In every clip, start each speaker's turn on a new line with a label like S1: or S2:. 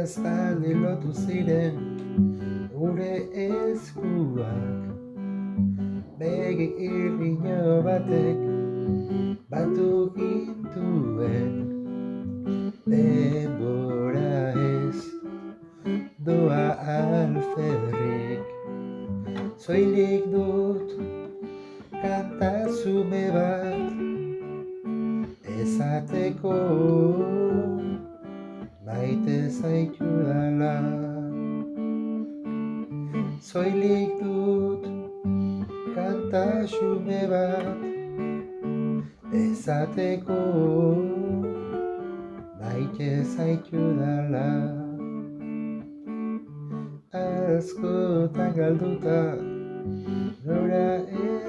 S1: Zaldi lotu ziren gure eskuak, begi irriño batek batu gintuen. Denbora ez doa alferrik, soilik dut kanta zume bat ezateko maite zaitudala. Soilik dut kanta xume bat ezateko maite zaitudala. Askotan galduta nora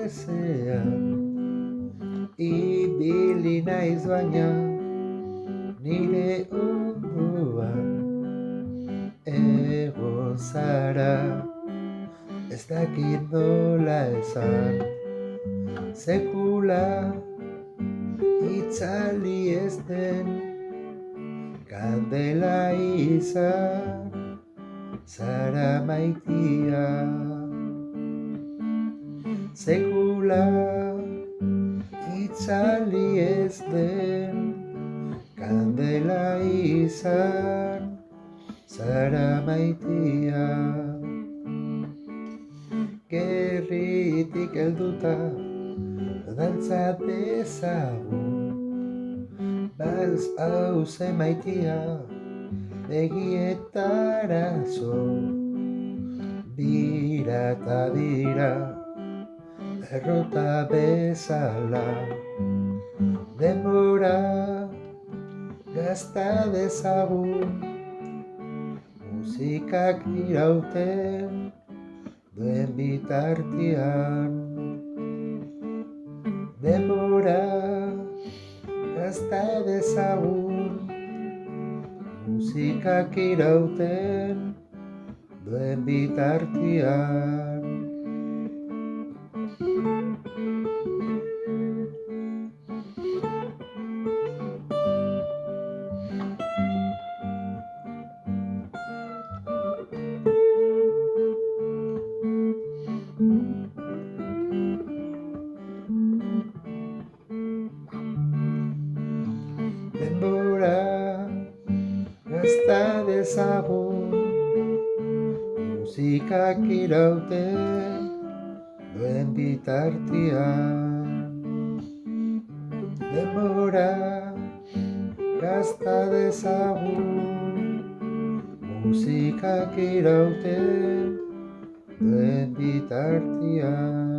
S1: ezean ibili naiz baina nire ondoan egon zara, ez dakit nola esan, sekula itzali ez den kandela izan zara maitia. Sekula itzali ez den kandela izan zara maitia. Gerritik helduta dantza dezagun, bals hauze maitia begietara zo, bira eta bira errota bezala. Denbora gazta dezagun, musikak irauten duen bitartian. Denbora gazta dezagun, musikak irauten duen bitartian. Denbora gazta dezagun, musikak irauten duen bitartian. Denbora gazta dezagun, musikak irauten duen bitartian.